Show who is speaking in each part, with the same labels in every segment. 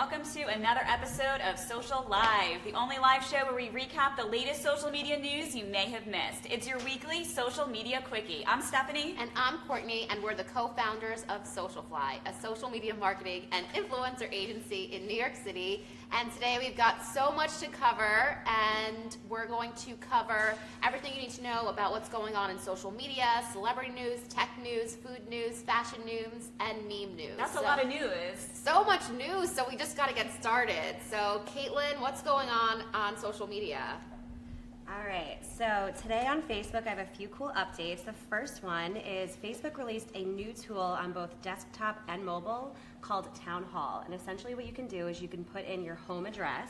Speaker 1: welcome to another episode of Social Live, the only live show where we recap the latest social media news you may have missed. It's your weekly social media quickie. I'm Stephanie.
Speaker 2: And I'm Courtney, and we're the co-founders of Socialfly, a social media marketing and influencer agency in New York City. And today we've got so much to cover, and we're going to cover everything you need to know about what's going on in social media, celebrity news, tech news, food news, fashion news, and meme news.
Speaker 1: That's a lot of news.
Speaker 2: So much news, so we just got to get started. So, Caitlin, what's going on social media?
Speaker 3: All right, so today on Facebook I have a few cool updates. The first one is Facebook released a new tool on both desktop and mobile called Town Hall. And essentially what you can do is you can put in your home address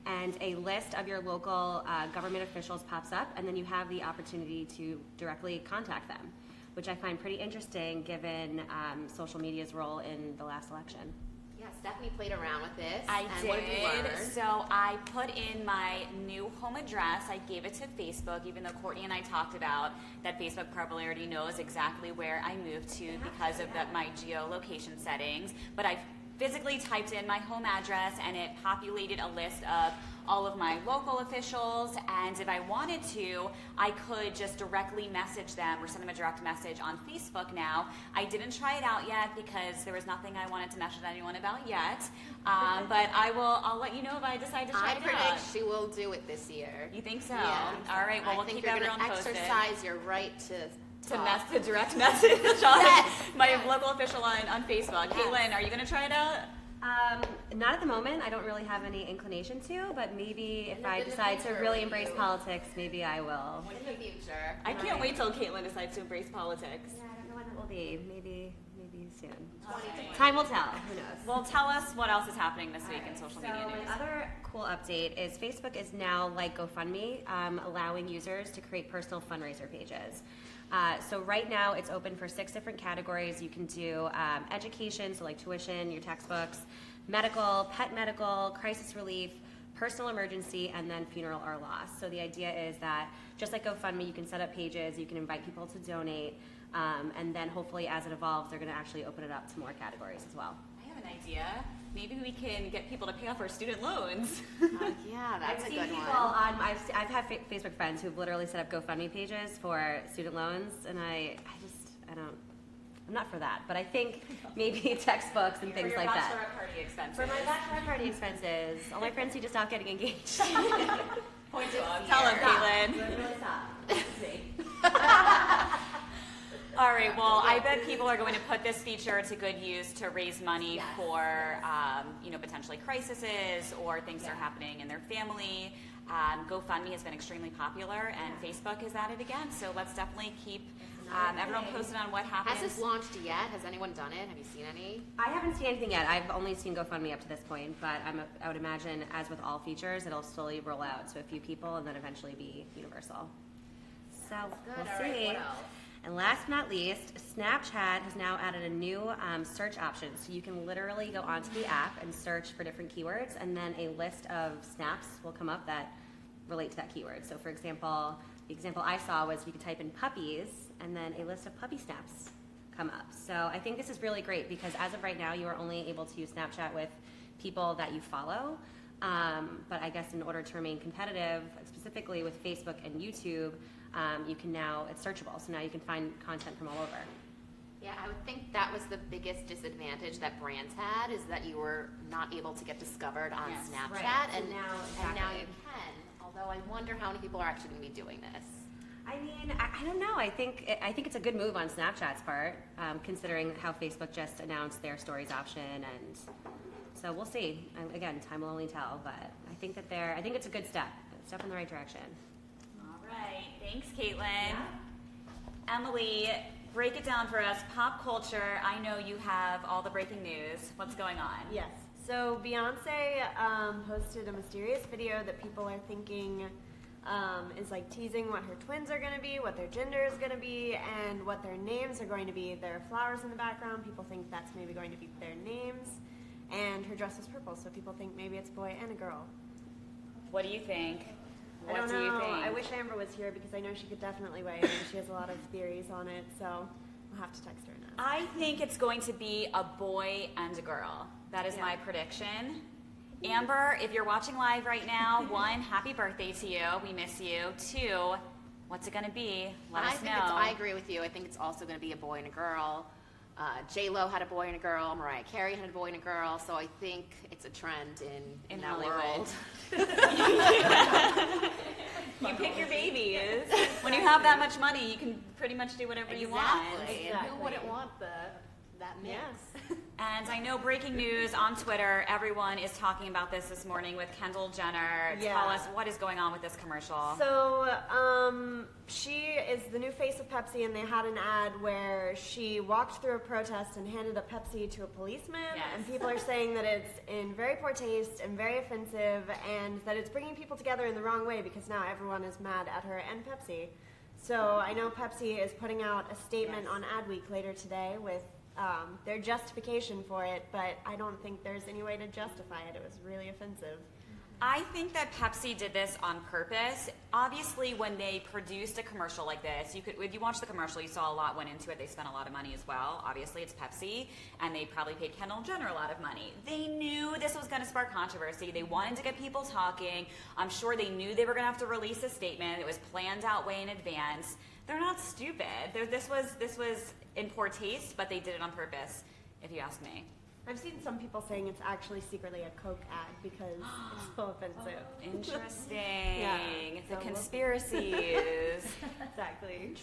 Speaker 3: and a list of your local government officials pops up, and then you have the opportunity to directly contact them, which I find pretty interesting given social media's role in the last election.
Speaker 2: Yeah, Stephanie played around with this.
Speaker 1: I
Speaker 2: and
Speaker 1: did.
Speaker 2: What did you learn?
Speaker 1: So I put in my new home address. I gave it to Facebook, even though Courtney and I talked about that Facebook probably already knows exactly where I moved to because of my geolocation settings. But I physically typed in my home address, and it populated a list of all of my local officials, and if I wanted to, I could just directly message them or send them a direct message on Facebook now. I didn't try it out yet because there was nothing I wanted to message anyone about yet, but I'll let you know if I decide to try it out.
Speaker 2: I predict she will do it this year.
Speaker 1: You think so?
Speaker 2: Yeah.
Speaker 1: All right, well, we'll keep everyone posted.
Speaker 2: Exercise your right to
Speaker 1: direct message on my local official on Facebook. Yes. Caitlin, are you going to try it out?
Speaker 3: Not at the moment. I don't really have any inclination to, but maybe if I decide to really embrace politics, maybe I will.
Speaker 2: In the future.
Speaker 1: I can't wait till Caitlin decides to embrace politics.
Speaker 3: Yeah, I don't know when it will be. Maybe soon.
Speaker 2: Okay.
Speaker 3: Time will tell. Who knows?
Speaker 1: Well, tell us what else is happening this week in social media news.
Speaker 3: Another cool update is Facebook is now, like GoFundMe, allowing users to create personal fundraiser pages. So right now it's open for 6 different categories. You can do education, so like tuition, your textbooks, medical, pet medical, crisis relief, personal emergency, and then funeral or loss. So the idea is that just like GoFundMe, you can set up pages, you can invite people to donate, and then hopefully as it evolves, they're going to actually open it up to more categories as well.
Speaker 1: I have an idea. Maybe we can get people to pay off our student loans.
Speaker 2: Yeah, that's a good one.
Speaker 3: I've had Facebook friends who've literally set up GoFundMe pages for student loans, and I'm not for that. But I think maybe textbooks and things like that.
Speaker 1: For your bachelorette party expenses.
Speaker 3: For my bachelorette party expenses, all my friends need to stop getting engaged.
Speaker 1: Point to us. Tell them, Caitlin.
Speaker 3: Really stop.
Speaker 1: All right, well, I bet people are going to put this feature to good use to raise money for, potentially crises or things that are happening in their family. GoFundMe has been extremely popular, and Facebook is at it again. So let's definitely keep everyone posted on what happens.
Speaker 2: Has this launched yet? Has anyone done it? Have you seen any?
Speaker 3: I haven't seen anything yet. I've only seen GoFundMe up to this point, but I would imagine, as with all features, it'll slowly roll out to a few people and then eventually be universal. So we'll see.
Speaker 2: Right, what else?
Speaker 3: And last but not least, Snapchat has now added a new search option. So you can literally go onto the app and search for different keywords, and then a list of snaps will come up that relate to that keyword. So for example, the example I saw was you could type in puppies, and then a list of puppy snaps come up. So I think this is really great because as of right now, you are only able to use Snapchat with people that you follow. But I guess in order to remain competitive, specifically with Facebook and YouTube, you can now, it's searchable, so now you can find content from all over.
Speaker 2: Yeah, I would think that was the biggest disadvantage that brands had, is that you were not able to get discovered on Snapchat,
Speaker 3: right.
Speaker 2: and now you can. Although I wonder how many people are actually going to be doing this.
Speaker 3: I mean, I don't know. I think it's a good move on Snapchat's part, considering how Facebook just announced their stories option, and so we'll see. Again, time will only tell, but I think it's a good step in the right direction.
Speaker 1: Right. Thanks, Caitlin. Yeah. Emily, break it down for us. Pop culture. I know you have all the breaking news. What's going on?
Speaker 4: Yes. So Beyonce posted a mysterious video that people are thinking is like teasing what her twins are going to be, what their gender is going to be, and what their names are going to be. There are flowers in the background. People think that's maybe going to be their names. And her dress is purple, so people think maybe it's a boy and a girl.
Speaker 1: What do you think?
Speaker 4: I don't know. I wish Amber was here because I know she could definitely weigh in. She has a lot of theories on it. So We'll have to text her and ask.
Speaker 1: I think it's going to be a boy and a girl. That is my prediction. Amber, if you're watching live right now, 1, happy birthday to you. We miss you. 2, what's it going to be? Let us know.
Speaker 2: I agree with you. I think it's also going to be a boy and a girl. J-Lo had a boy and a girl. Mariah Carey had a boy and a girl. So I think it's a trend in that
Speaker 1: Hollywood.
Speaker 2: world.
Speaker 1: You pick your babies. When you have that much money, you can pretty much do whatever you want.
Speaker 2: Exactly. And who wouldn't want that mix?
Speaker 4: Yes.
Speaker 1: And I know breaking news on Twitter, everyone is talking about this morning with Kendall Jenner.
Speaker 4: Yeah.
Speaker 1: Tell us what is going on with this commercial.
Speaker 4: So, she is the new face of Pepsi, and they had an ad where she walked through a protest and handed a Pepsi to a policeman.
Speaker 1: Yes.
Speaker 4: And people are saying that it's in very poor taste and very offensive, and that it's bringing people together in the wrong way because now everyone is mad at her and Pepsi. So I know Pepsi is putting out a statement on Adweek later today with their justification for it, but I don't think there's any way to justify it. It was really offensive.
Speaker 1: I think that Pepsi did this on purpose. Obviously, when they produced a commercial like this, if you watch the commercial, you saw a lot went into it. They spent a lot of money as well. Obviously, it's Pepsi, and they probably paid Kendall Jenner a lot of money. They knew this was going to spark controversy. They wanted to get people talking. I'm sure they knew they were going to have to release a statement. It was planned out way in advance. They're not stupid. This was in poor taste, but they did it on purpose, if you ask me.
Speaker 4: I've seen some people saying it's actually secretly a Coke ad because it's so offensive.
Speaker 1: Interesting.
Speaker 4: Yeah.
Speaker 1: The
Speaker 4: So
Speaker 1: conspiracies.
Speaker 4: Exactly.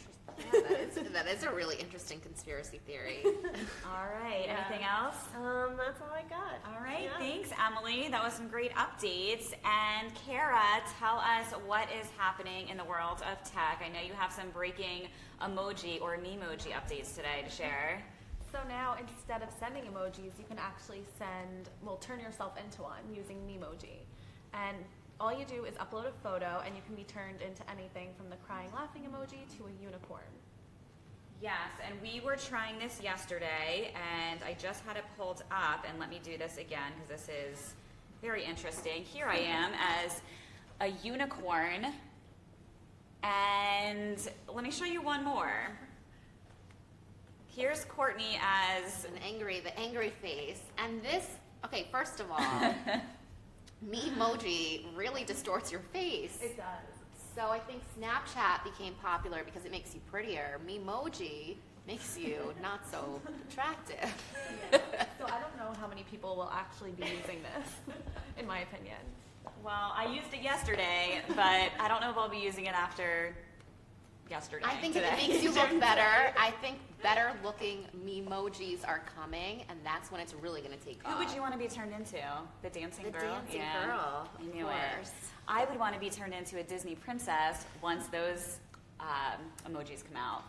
Speaker 2: Yeah, that is a really interesting conspiracy theory.
Speaker 1: All right.
Speaker 4: Yeah.
Speaker 1: Anything else?
Speaker 4: That's all I got.
Speaker 1: All right.
Speaker 4: Yeah.
Speaker 1: Thanks, Emily. That was some great updates. And Kara, tell us what is happening in the world of tech. I know you have some breaking emoji or memoji updates today to share.
Speaker 5: So now, instead of sending emojis, you can actually turn yourself into one using Memoji. And all you do is upload a photo, and you can be turned into anything from the crying, laughing emoji to a unicorn.
Speaker 1: Yes, and we were trying this yesterday, and I just had it pulled up, and let me do this again, because this is very interesting. Here I am as a unicorn, and let me show you one more. Here's Courtney as
Speaker 2: The angry face. And this, okay, first of all, Memoji really distorts your face.
Speaker 5: It does.
Speaker 2: So I think Snapchat became popular because it makes you prettier. Memoji makes you not so attractive.
Speaker 5: Yeah. So I don't know how many people will actually be using this, in my opinion.
Speaker 1: well, I used it yesterday, but I don't know if I'll be using it after yesterday.
Speaker 2: I think
Speaker 1: today.
Speaker 2: if it makes you look better, I think better looking Memojis are coming, and that's when it's really going to take off.
Speaker 1: Who would you want to be turned into? The dancing
Speaker 2: The
Speaker 1: girl?
Speaker 2: dancing
Speaker 1: Yeah,
Speaker 2: girl,
Speaker 1: I
Speaker 2: of
Speaker 1: knew
Speaker 2: course.
Speaker 1: it. I would want to be turned into a Disney princess once those emojis come out.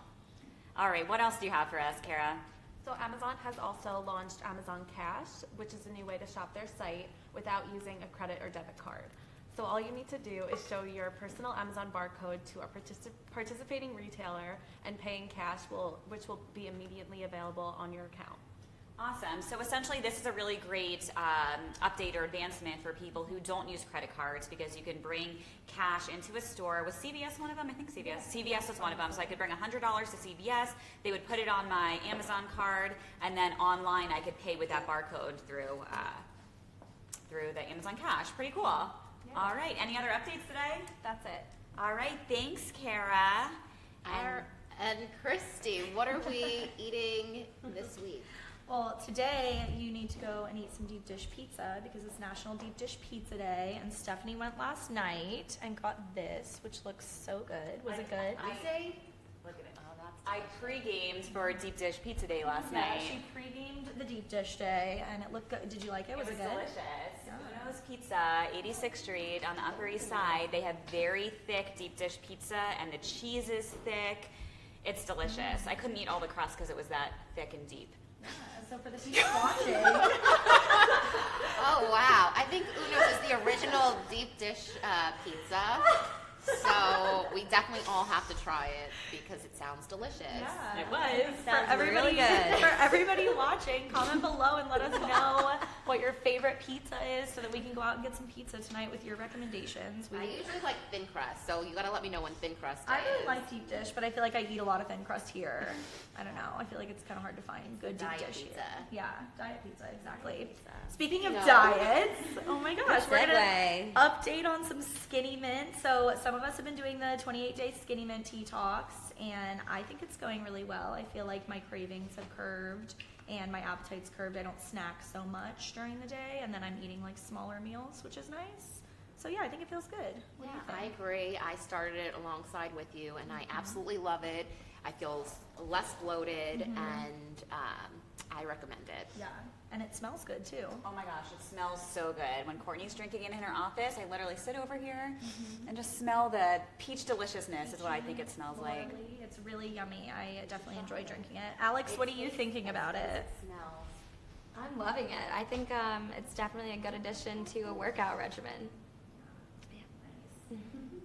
Speaker 1: All right, what else do you have for us, Kara?
Speaker 5: So Amazon has also launched Amazon Cash, which is a new way to shop their site without using a credit or debit card. So all you need to do is show your personal Amazon barcode to a participating retailer and pay in cash, which will be immediately available on your account.
Speaker 1: Awesome. So essentially, this is a really great update or advancement for people who don't use credit cards because you can bring cash into a store. Was CVS one of them? I think CVS.
Speaker 5: Yeah.
Speaker 1: CVS was one of them. So I could bring $100 to CVS. They would put it on my Amazon card, and then online I could pay with that barcode through the Amazon Cash. Pretty cool.
Speaker 5: Yeah.
Speaker 1: All right. Any other updates today?
Speaker 5: That's it.
Speaker 1: All right. Thanks, Kara.
Speaker 2: And Christy, what are we eating this week?
Speaker 6: Well, today you need to go and eat some deep dish pizza because it's National Deep Dish Pizza Day, and Stephanie went last night and got this, which looks so good. Was it good?
Speaker 2: I say,
Speaker 1: Look at it.
Speaker 2: oh, that's
Speaker 1: I pre-gamed for Deep Dish Pizza Day last
Speaker 6: Yeah,
Speaker 1: night.
Speaker 6: she pre-gamed the deep dish day, and it looked good. Did you like it? Was it good?
Speaker 1: delicious. Uno's Pizza, 86th Street on the Upper East Side. They have very thick deep dish pizza, and the cheese is thick. It's delicious. I couldn't eat all the crust because it was that thick and deep.
Speaker 6: Yeah, so for the people watching,
Speaker 2: Oh, wow. I think Uno's is the original deep dish pizza. So we definitely all have to try it because it sounds delicious.
Speaker 6: Yeah.
Speaker 1: It was.
Speaker 3: Sounds really good.
Speaker 6: For everybody watching, comment below and let us know what your favorite pizza is so that we can go out and get some pizza tonight with your recommendations.
Speaker 2: I usually like thin crust, so you gotta let me know when thin crust
Speaker 6: I
Speaker 2: is.
Speaker 6: really like deep dish, but I feel like I eat a lot of thin crust here. I don't know. I feel like it's kind of hard to find good deep
Speaker 2: Diet
Speaker 6: dish
Speaker 2: pizza.
Speaker 6: here. Yeah, diet pizza, exactly. Speaking of
Speaker 2: No.
Speaker 6: diets, oh my gosh,
Speaker 3: Good
Speaker 6: we're gonna
Speaker 3: segue.
Speaker 6: update on some Skinny Mint. So some of us have been doing the 28-day Skinny Mint tea talks, and I think it's going really well. I feel like my cravings have curbed and my appetite's curbed. I don't snack so much during the day, and then I'm eating like smaller meals, which is nice. So yeah, I think it feels good. What do you
Speaker 2: I
Speaker 6: think?
Speaker 2: agree. I started it alongside with you, and I absolutely love it. I feel less bloated, and I recommend it.
Speaker 6: Yeah, and it smells good too.
Speaker 1: Oh my gosh, it smells so good. When Courtney's drinking it in her office, I literally sit over here and just smell the peach deliciousness is what I think it smells like.
Speaker 6: Florally, it's really yummy. I definitely enjoy drinking it. Alex, what are you thinking about it?
Speaker 2: Smells.
Speaker 7: I'm loving it. I think it's definitely a good addition to a workout regimen.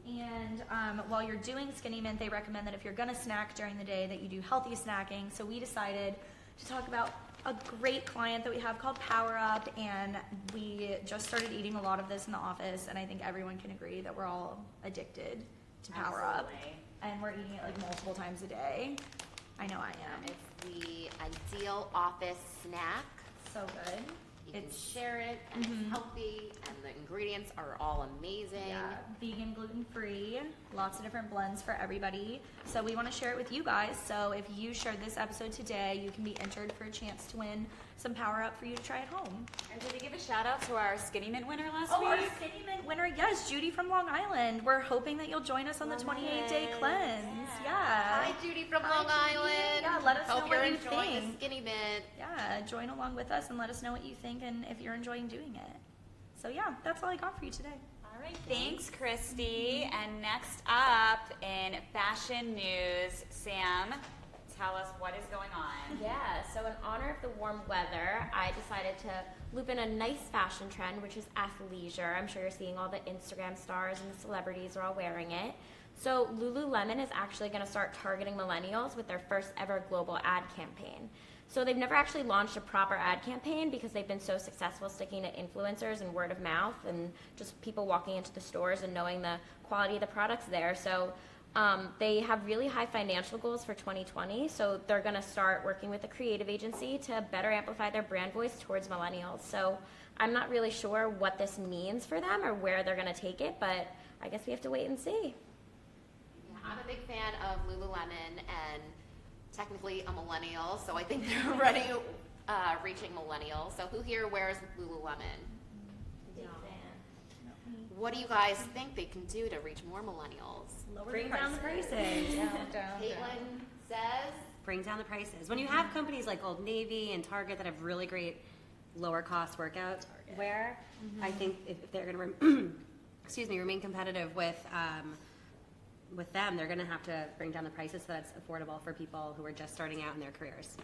Speaker 6: And while you're doing Skinny Mint, they recommend that if you're gonna snack during the day, that you do healthy snacking. So we decided to talk about a great client that we have called Power Up, and we just started eating a lot of this in the office, and I think everyone can agree that we're all addicted to Power Up,
Speaker 1: Absolutely.
Speaker 6: and we're eating it like multiple times a day. I know I am.
Speaker 2: It's the ideal office snack.
Speaker 6: So good.
Speaker 2: You can
Speaker 6: It's
Speaker 2: share it, and it's healthy, and the ingredients are all amazing.
Speaker 6: Yeah, vegan, gluten-free, lots of different blends for everybody. So we want to share it with you guys. So if you share this episode today, you can be entered for a chance to win some Power Up for you to try at home.
Speaker 1: And did we give a shout out to our Skinny Mint winner last
Speaker 6: Oh, our
Speaker 1: week?
Speaker 6: Skinny Mint winner, yes, Judy from Long Island. We're hoping that you'll join us on the 28-day cleanse. Yeah.
Speaker 2: Hi, Judy from
Speaker 6: Hi,
Speaker 2: Long
Speaker 6: Judy.
Speaker 2: Island.
Speaker 6: Yeah, let us
Speaker 2: Hope
Speaker 6: know
Speaker 2: you're
Speaker 6: what you
Speaker 2: enjoying
Speaker 6: think.
Speaker 2: the Skinny Mint.
Speaker 6: Yeah, join along with us and let us know what you think and if you're enjoying doing it. So yeah, that's all I got for you today.
Speaker 1: All right, thanks, Christy. And next up in fashion news, Sam, tell us what is going on.
Speaker 8: Yeah, so in honor of the warm weather, I decided to loop in a nice fashion trend, which is athleisure. I'm sure you're seeing all the Instagram stars and the celebrities are all wearing it. So Lululemon is actually going to start targeting millennials with their first ever global ad campaign. So they've never actually launched a proper ad campaign because they've been so successful sticking to influencers and word of mouth and just people walking into the stores and knowing the quality of the products there. So they have really high financial goals for 2020, so they're going to start working with a creative agency to better amplify their brand voice towards millennials. So I'm not really sure what this means for them or where they're going to take it, but I guess we have to wait and see.
Speaker 2: Yeah, I'm a big fan of Lululemon and technically a millennial, so I think they're already reaching millennials. So who here wears Lululemon? What do you guys think they can do to reach more millennials?
Speaker 3: Bring down the prices.
Speaker 2: Caitlin says,
Speaker 3: Bring down the prices. When you have companies like Old Navy and Target that have really great lower cost workout wear, I think if they're going to remain competitive with them, they're going to have to bring down the prices so that's affordable for people who are just starting out in their careers.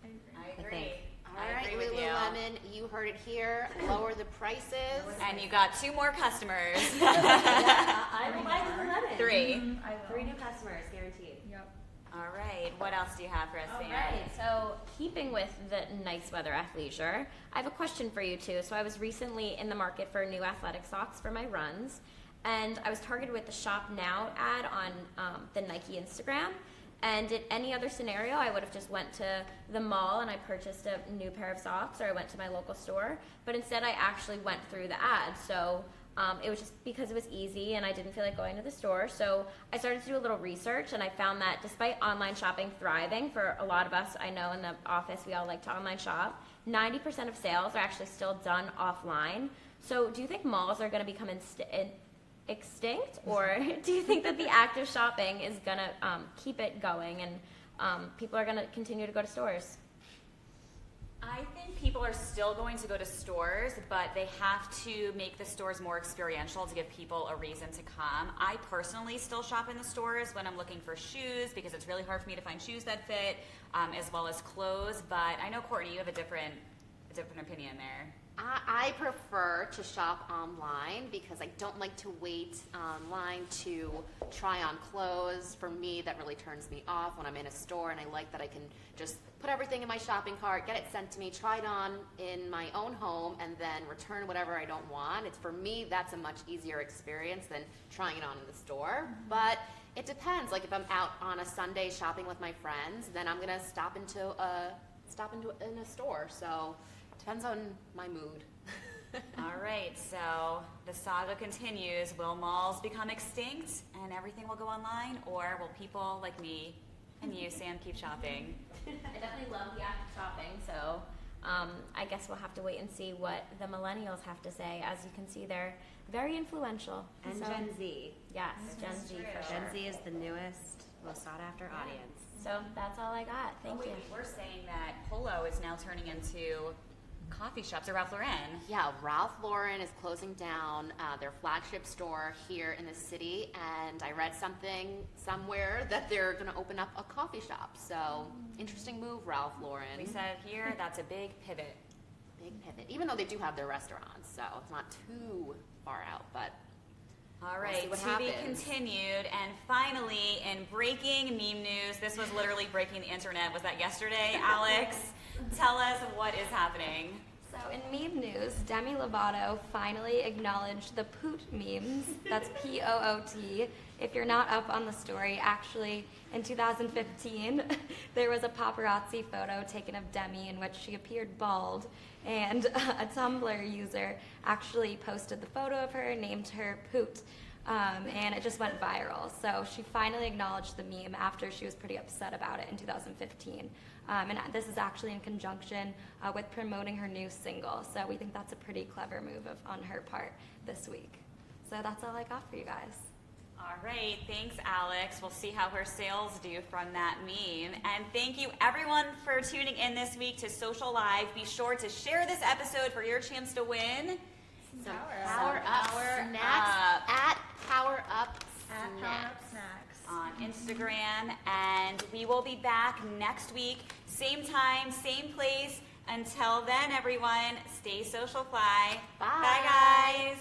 Speaker 1: I agree.
Speaker 3: think.
Speaker 2: all
Speaker 1: I
Speaker 2: right,
Speaker 1: agree with you.
Speaker 2: Lululemon, you heard it here. Lower the prices.
Speaker 1: And you got 2 more customers.
Speaker 3: I will buy Lululemon.
Speaker 1: 3.
Speaker 6: I will.
Speaker 3: 3 new customers, guaranteed.
Speaker 6: Yep.
Speaker 1: All right, what else do you have for us,
Speaker 8: All
Speaker 1: Sam?
Speaker 8: right, so keeping with the nice weather athleisure, I have a question for you too. So I was recently in the market for new athletic socks for my runs, and I was targeted with the Shop Now ad on the Nike Instagram. And in any other scenario, I would have just went to the mall and I purchased a new pair of socks, or I went to my local store. But instead, I actually went through the ad. So it was just because it was easy and I didn't feel like going to the store. So I started to do a little research, and I found that despite online shopping thriving for a lot of us, I know in the office we all like to online shop, 90% of sales are actually still done offline. So do you think malls are going to become extinct, or do you think that the act of shopping is going to keep it going and people are going to continue to go to stores?
Speaker 1: I think people are still going to go to stores, but they have to make the stores more experiential to give people a reason to come. I personally still shop in the stores when I'm looking for shoes because it's really hard for me to find shoes that fit, as well as clothes. But I know, Courtney, you have a different opinion there.
Speaker 2: I prefer to shop online because I don't like to wait online to try on clothes. For me, that really turns me off when I'm in a store, and I like that I can just put everything in my shopping cart, get it sent to me, try it on in my own home, and then return whatever I don't want. For me, that's a much easier experience than trying it on in the store. But it depends. Like if I'm out on a Sunday shopping with my friends, then I'm gonna stop into in a store. So depends on my mood.
Speaker 1: All right, so the saga continues. Will malls become extinct and everything will go online, or will people like me and you, Sam, keep shopping?
Speaker 8: I definitely love the act of shopping, so I guess we'll have to wait and see what the millennials have to say. As you can see, they're very influential.
Speaker 3: And
Speaker 8: So-
Speaker 3: Gen Z.
Speaker 8: Yes, Gen Z for sure.
Speaker 3: Gen Z is the newest, most sought after audience.
Speaker 8: So that's all I got. Thank you.
Speaker 1: We're saying that Polo is now turning into coffee shops, or Ralph Lauren.
Speaker 2: Yeah, Ralph Lauren is closing down their flagship store here in the city, and I read something somewhere that they're going to open up a coffee shop. So, interesting move, Ralph Lauren.
Speaker 1: We said here that's a big pivot.
Speaker 2: Big pivot. Even though they do have their restaurants, so it's not too far out, but
Speaker 1: All
Speaker 2: We'll
Speaker 1: right,
Speaker 2: see what
Speaker 1: to be
Speaker 2: happens.
Speaker 1: continued. And finally, in breaking meme news, this was literally breaking the internet. Was that yesterday, Alex? Tell us what is happening.
Speaker 7: So in meme news, Demi Lovato finally acknowledged the Poot memes. That's P-O-O-T. If you're not up on the story, actually, in 2015, there was a paparazzi photo taken of Demi in which she appeared bald, and a Tumblr user actually posted the photo of her, named her Poot, and it just went viral. So she finally acknowledged the meme after she was pretty upset about it in 2015. And this is actually in conjunction with promoting her new single. So we think that's a pretty clever move on her part this week. So that's all I got for you guys.
Speaker 1: All right, thanks, Alex. We'll see how her sales do from that meme. And thank you, everyone, for tuning in this week to Social Live. Be sure to share this episode for your chance to win
Speaker 2: some
Speaker 1: Power Up
Speaker 2: snacks
Speaker 1: Up.
Speaker 2: at Power Up
Speaker 6: At
Speaker 2: Snacks.
Speaker 6: Power Up Snacks.
Speaker 1: on Instagram. And we will be back next week, same time, same place. Until then, everyone, stay Socialfly.
Speaker 2: Bye.
Speaker 1: Bye, guys.